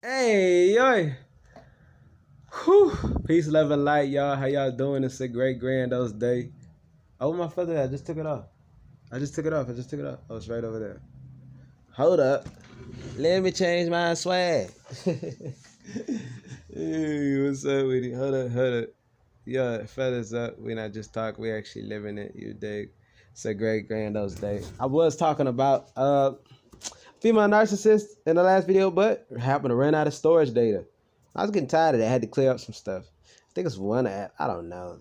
Hey, yo. Whew. Peace, love, and light, y'all. How y'all doing? It's a great granddad's day. Oh, my feather. I just took it off. I just took it off. Oh, it's right over there. Hold up. Let me change my swag. Hey, what's up with you? Hold up. Yeah, feathers up. We not just talk. We actually living it. You dig? It's a great granddad's day. I was talking about female narcissist in the last video, but happened to run out of storage data. I was getting tired of that. I had to clear up some stuff. I think it's one app. I don't know.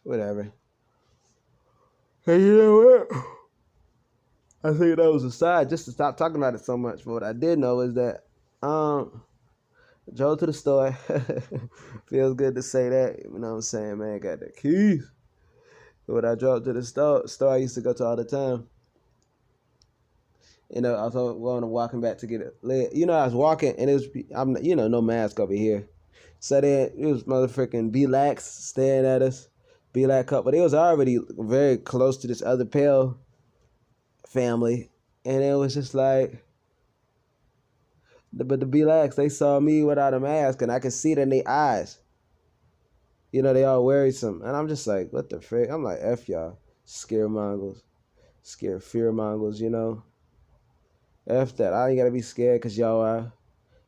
Whatever. Hey, you know what? I think that was a side just to stop talking about it so much. But what I did know is that drove to the store. Feels good to say that. You know what I'm saying, man? Got the keys. But when I drove to the store I used to go to all the time. You know, I was walking back to get it lit. You know, I was walking and it was, no mask over here. So then it was motherfucking B-Lax staring at us. B-Lax couple. But it was already very close to this other pale family. And it was just like, but the B-Lax, they saw me without a mask and I could see it in their eyes. You know, they all worrisome. And I'm just like, what the frick? I'm like, F y'all. Scaremongers. Scare fearmongers, you know. F that. I ain't gotta be scared because y'all are.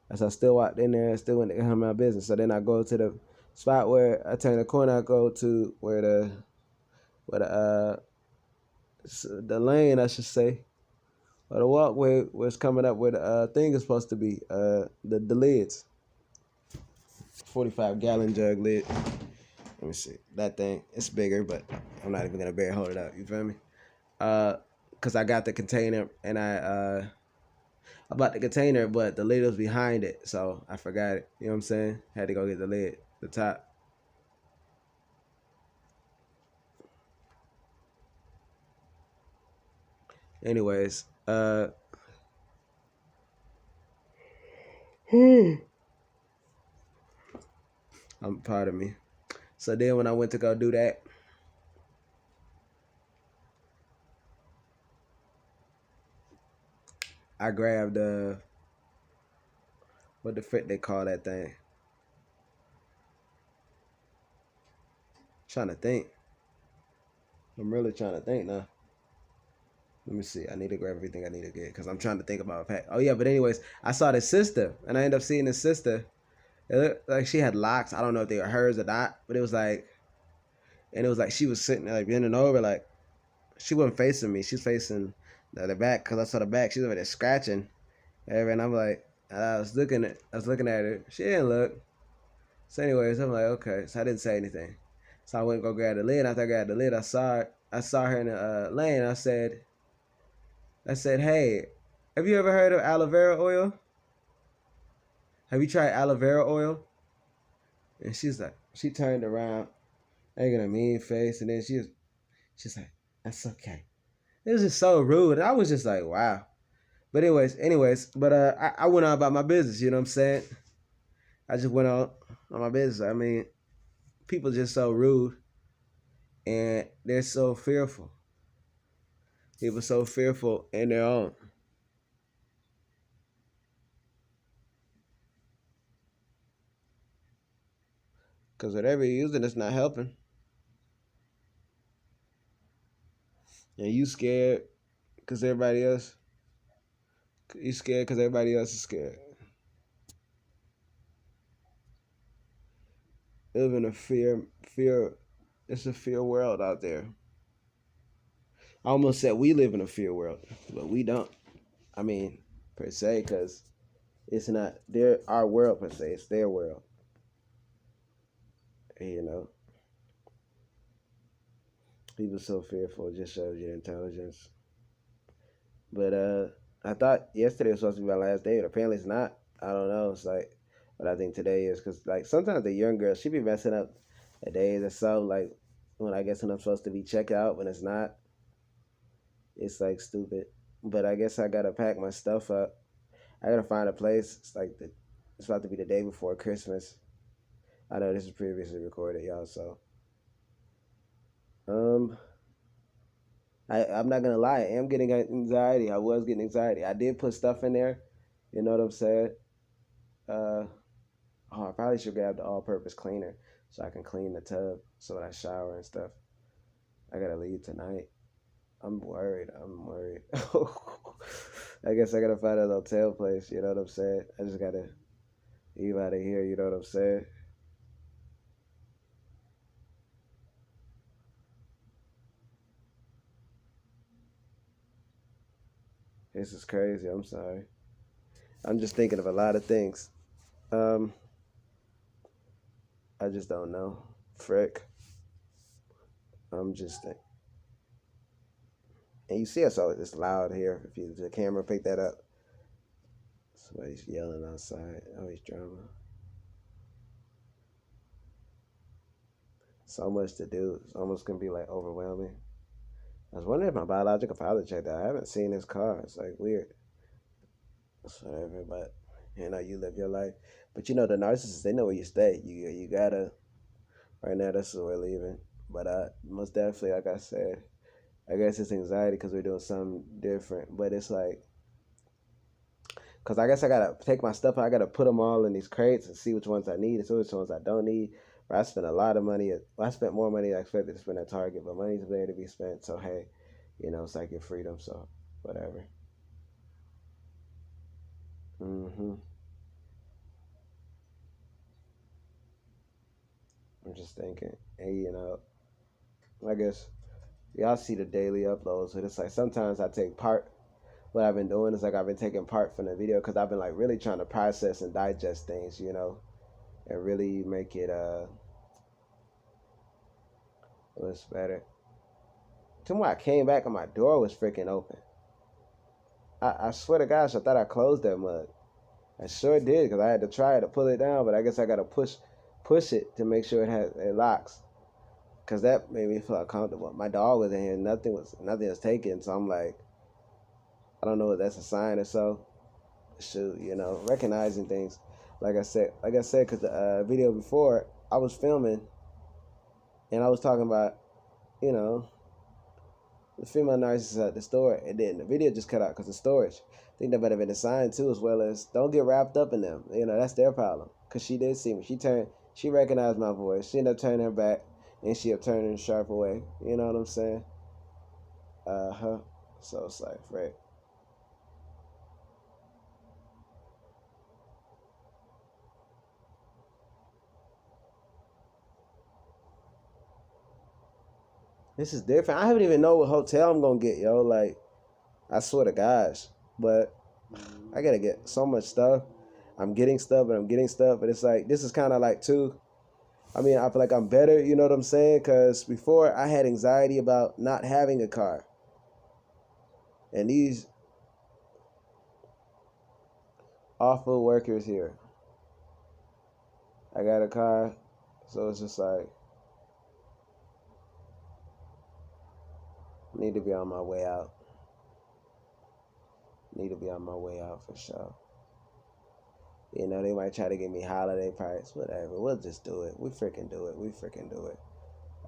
As I still walked in there and still went to handle my business. So then I go to the spot where I turn the corner, I go to where the lane, I should say, or the walkway was coming up where the thing is supposed to be, the lids. 45-gallon jug lid. Let me see. That thing, it's bigger, but I'm not even gonna bear hold it up. You feel me? Cause I got the container and I bought the container, but the lid was behind it, so I forgot it. You know what I'm saying? Had to go get the lid, the top. Anyways, pardon me. So then when I went to go do that, I grabbed what the frick they call that thing? Trying to think. I'm really trying to think now. Let me see. I need to grab everything I need to get because I'm trying to think about a pack. Oh yeah, but anyways, I saw this sister and I ended up seeing this sister. It looked like she had locks. I don't know if they were hers or not, but it was like, and it was like she was sitting there, like bending over, like she wasn't facing me. She's facing the back because I saw the back. She was over there scratching, and I'm like, I was looking at her. She didn't look. So anyways, I'm like, okay. So I didn't say anything. So I went and go grab the lid. After I grabbed the lid, I saw her in the lane. I said, hey, have you ever heard of aloe vera oil? Have you tried aloe vera oil? And she's like, she turned around, making a mean face, and then she's like, that's okay. It was just so rude. I was just like, wow. But anyways, but I went on about my business, you know what I'm saying? I just went on my business. I mean, people just so rude and they're so fearful. People so fearful in their own. Because whatever you're using, it's not helping. And you scared because everybody else. You scared because everybody else is scared. Live in a fear. It's a fear world out there. I almost said we live in a fear world, but we don't. I mean, per se, because it's not our world per se. It's their world. You know, people so fearful. It just shows your intelligence. But I thought yesterday was supposed to be my last day, but apparently it's not. I don't know. It's like, but I think today is because like sometimes the young girls she be messing up the days or so. Like when I guess when I'm supposed to be checked out when it's not. It's like stupid. But I guess I gotta pack my stuff up. I gotta find a place. It's about to be the day before Christmas. I know this is previously recorded, y'all. So, I'm not gonna lie. I am getting anxiety. I was getting anxiety. I did put stuff in there. You know what I'm saying? probably should grab the all-purpose cleaner so I can clean the tub so when I shower and stuff. I gotta leave tonight. I'm worried. I guess I gotta find a hotel place, you know what I'm saying? I just gotta leave out of here, you know what I'm saying? This is crazy. I'm sorry. I'm just thinking of a lot of things. I just don't know. Frick. I'm just thinking. And you see us all, it's loud here. If you the camera pick that up. Somebody's yelling outside. Always drama. So much to do. It's almost gonna be like overwhelming. I was wondering if my biological father checked out. I haven't seen his car. It's like weird. It's whatever, but you know, you live your life. But you know, the narcissists, they know where you stay. You gotta. Right now, that's where we're leaving. But most definitely, like I said, I guess it's anxiety because we're doing something different. But it's like, because I guess I gotta take my stuff. I gotta put them all in these crates and see which ones I need and see which ones I don't need. But I spent a lot of money. I spent more money than I expected to spend at Target, but money's there to be spent. So hey, you know, it's like your freedom. So whatever. I'm just thinking, hey, you know, I guess y'all see the daily uploads, but it's like sometimes I take part. What I've been doing is like I've been taking part from the video because I've been like really trying to process and digest things, you know, and really make it what's better. Tomorrow I came back and my door was freaking open. I swear to gosh, I thought I closed that mug. I sure did because I had to try to pull it down, but I guess I gotta push it to make sure it locks. Cause that made me feel uncomfortable. My dog was in here, nothing was taken, so I'm like, I don't know if that's a sign or so. Shoot, you know, recognizing things. Like I said, because the video before I was filming, and I was talking about, you know, the female narcissist at the store, and then the video just cut out because of storage. I think that might have been a sign too, as well as don't get wrapped up in them. You know, that's their problem. Cause she did see me. She recognized my voice. She ended up turning her back, and she ended up turning sharp away. You know what I'm saying? So it's like, right. This is different. I haven't even know what hotel I'm gonna get, yo. Like, I swear to gosh. But I gotta get so much stuff. I'm getting stuff, but it's like this is kind of like too. I mean, I feel like I'm better. You know what I'm saying? Because before I had anxiety about not having a car, and these awful workers here. I got a car, so it's just like I need to be on my way out. Need to be on my way out for sure. You know, they might try to give me holiday price, whatever. We'll just do it. We freaking do it.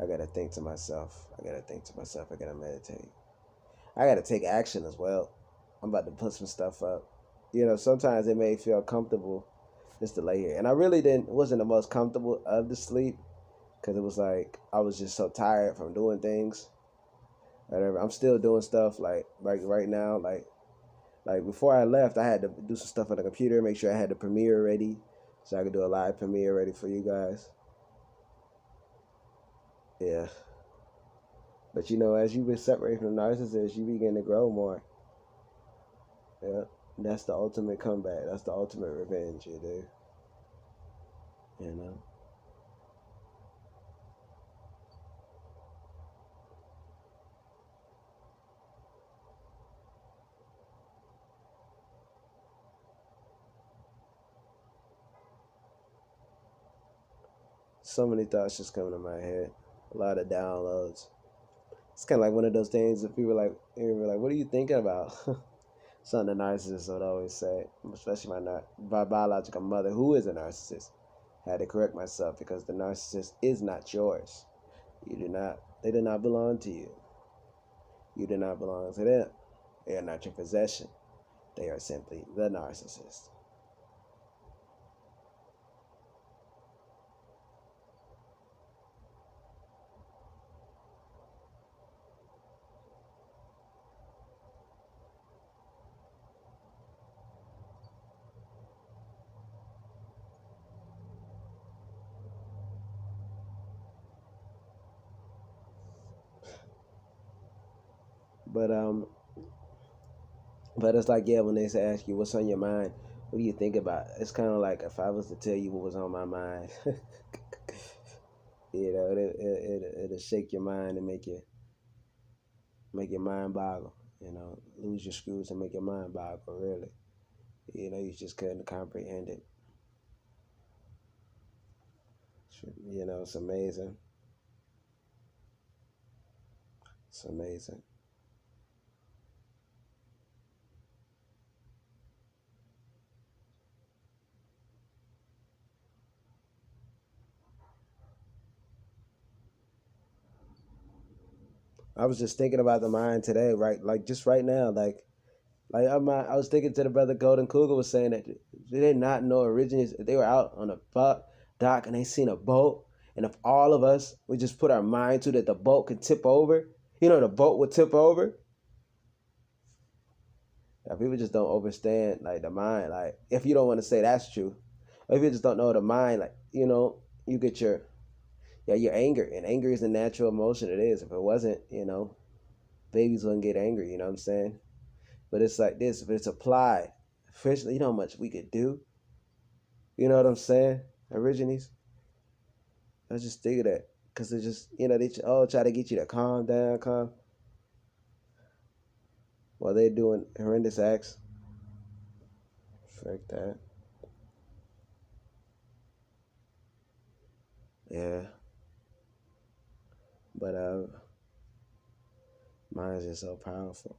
I gotta think to myself. I gotta meditate. I gotta take action as well. I'm about to put some stuff up. You know, sometimes it may feel comfortable just to lay here. And I really wasn't the most comfortable of the sleep because it was like I was just so tired from doing things. Whatever. I'm still doing stuff like right now, like before I left, I had to do some stuff on the computer, make sure I had the premiere ready so I could do a live premiere ready for you guys. Yeah. But you know, as you've been separated from the narcissist, you begin to grow more. Yeah. That's the ultimate comeback. That's the ultimate revenge, you do. You know? So many thoughts just coming to my head. A lot of downloads. It's kind of like one of those things that people like, what are you thinking about? Something the narcissist would always say, especially my biological mother, who is a narcissist. I had to correct myself because the narcissist is not yours. They do not belong to you. You do not belong to them. They are not your possession. They are simply the narcissist. but it's like, yeah, when they say ask you what's on your mind, what do you think about? It's kind of like if I was to tell you what was on my mind, it'll shake your mind and make your mind boggle. Lose your screws and make your mind boggle. Really, you just couldn't comprehend it. It's amazing. It's amazing. I was just thinking about the mind today, right? Like just right now, I was thinking to the brother Golden Cougar was saying that they did not know originally they were out on a dock and they seen a boat, and if all of us would just put our mind to that the boat could tip over, the boat would tip over. Now, people just don't understand like the mind. Like if you don't want to say that's true, or if you just don't know the mind, like you get your anger, and anger is a natural emotion. It is. If it wasn't, babies wouldn't get angry. You know what I'm saying? But it's like this. If it's applied, officially, you know how much we could do. You know what I'm saying? Origines. I just think of that because they just they all try to get you to calm down, calm while they're doing horrendous acts. Fuck that. Yeah. But mine is just so powerful.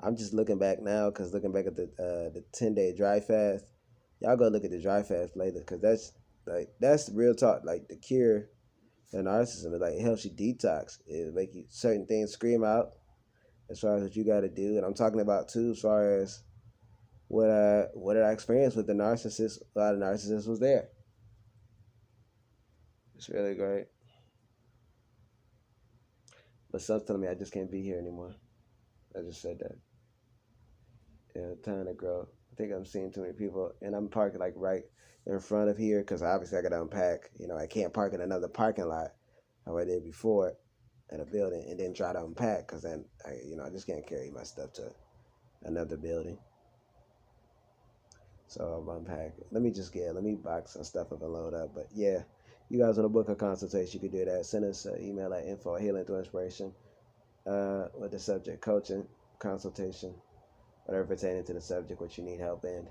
I'm just looking back now because looking back at the 10-day dry fast. Y'all go look at the dry fast later because that's real talk. Like the cure for narcissism, it like helps you detox. It make you certain things scream out as far as what you got to do. And I'm talking about too as far as what did I experience with the narcissist. A lot of narcissists was there. It's really great. But some telling me I just can't be here anymore. I just said that. Yeah, time to grow. I think I'm seeing too many people, and I'm parking like right in front of here because obviously I got to unpack. I can't park in another parking lot how I did before at a building and then try to unpack because then I just can't carry my stuff to another building. So I'm unpacking. Let me box some stuff up and load up. But yeah, you guys want to book a consultation, you can do that. Send us an email at info@healingthroughinspiration with the subject coaching, consultation, whatever pertaining to the subject, what you need help in.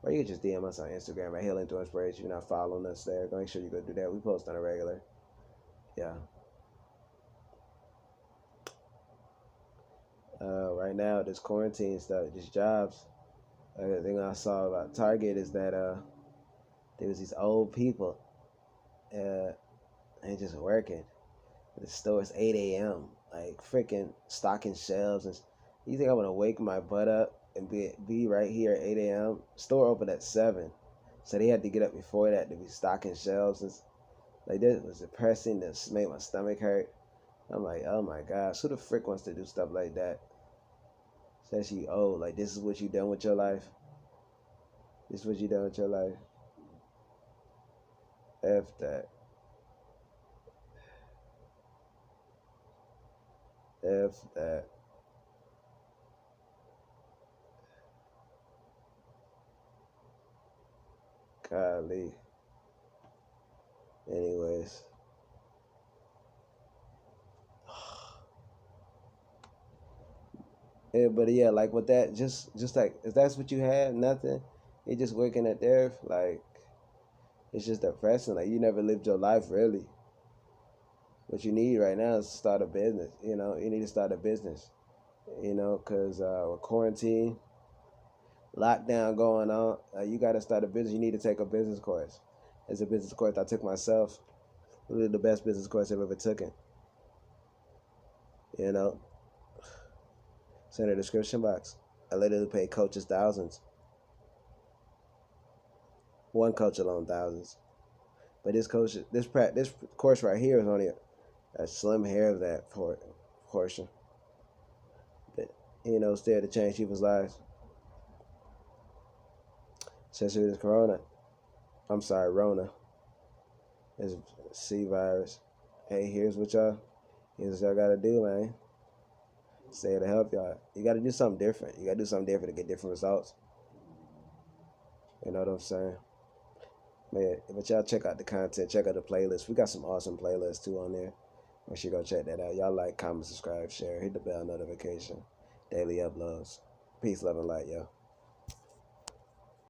Or you can just DM us on Instagram at healingthroughinspiration. If you're not following us there, make sure you go do that. We post on a regular. Yeah. Right now, this quarantine stuff, these jobs. The thing I saw about Target is that there was these old people and just working. The store's 8 a.m. like freaking stocking shelves. And you think I want to wake my butt up and be right here at 8 a.m.? Store open at 7, so they had to get up before that to be stocking shelves. And like this was depressing. This made my stomach hurt. I'm like, oh my gosh, who the frick wants to do stuff like that? Especially old. Like this is what you done with your life. This is what you done with your life. F that. F that. Golly. Anyways. Yeah, but yeah, like with that, just like if that's what you had, nothing, you're just working at there, like it's just depressing. Like you never lived your life really. What you need right now is to start a business. You need to start a business. Because with quarantine, lockdown going on, you got to start a business. You need to take a business course. It's a business course I took myself. Really the best business course I've ever taken. It's in the description box. I literally paid coaches thousands. One coach alone, thousands. But this course right here is only a slim hair of that portion. But still to change people's lives. Especially with this corona. I'm sorry, Rona. It's C virus. Hey, here's what y'all gotta do, man. Say to help y'all. You got to do something different. You got to do something different to get different results. You know what I'm saying? Man, but y'all check out the content. Check out the playlist. We got some awesome playlists too on there. Make sure you go check that out. Y'all like, comment, subscribe, share. Hit the bell notification. Daily uploads. Peace, love, and light, yo.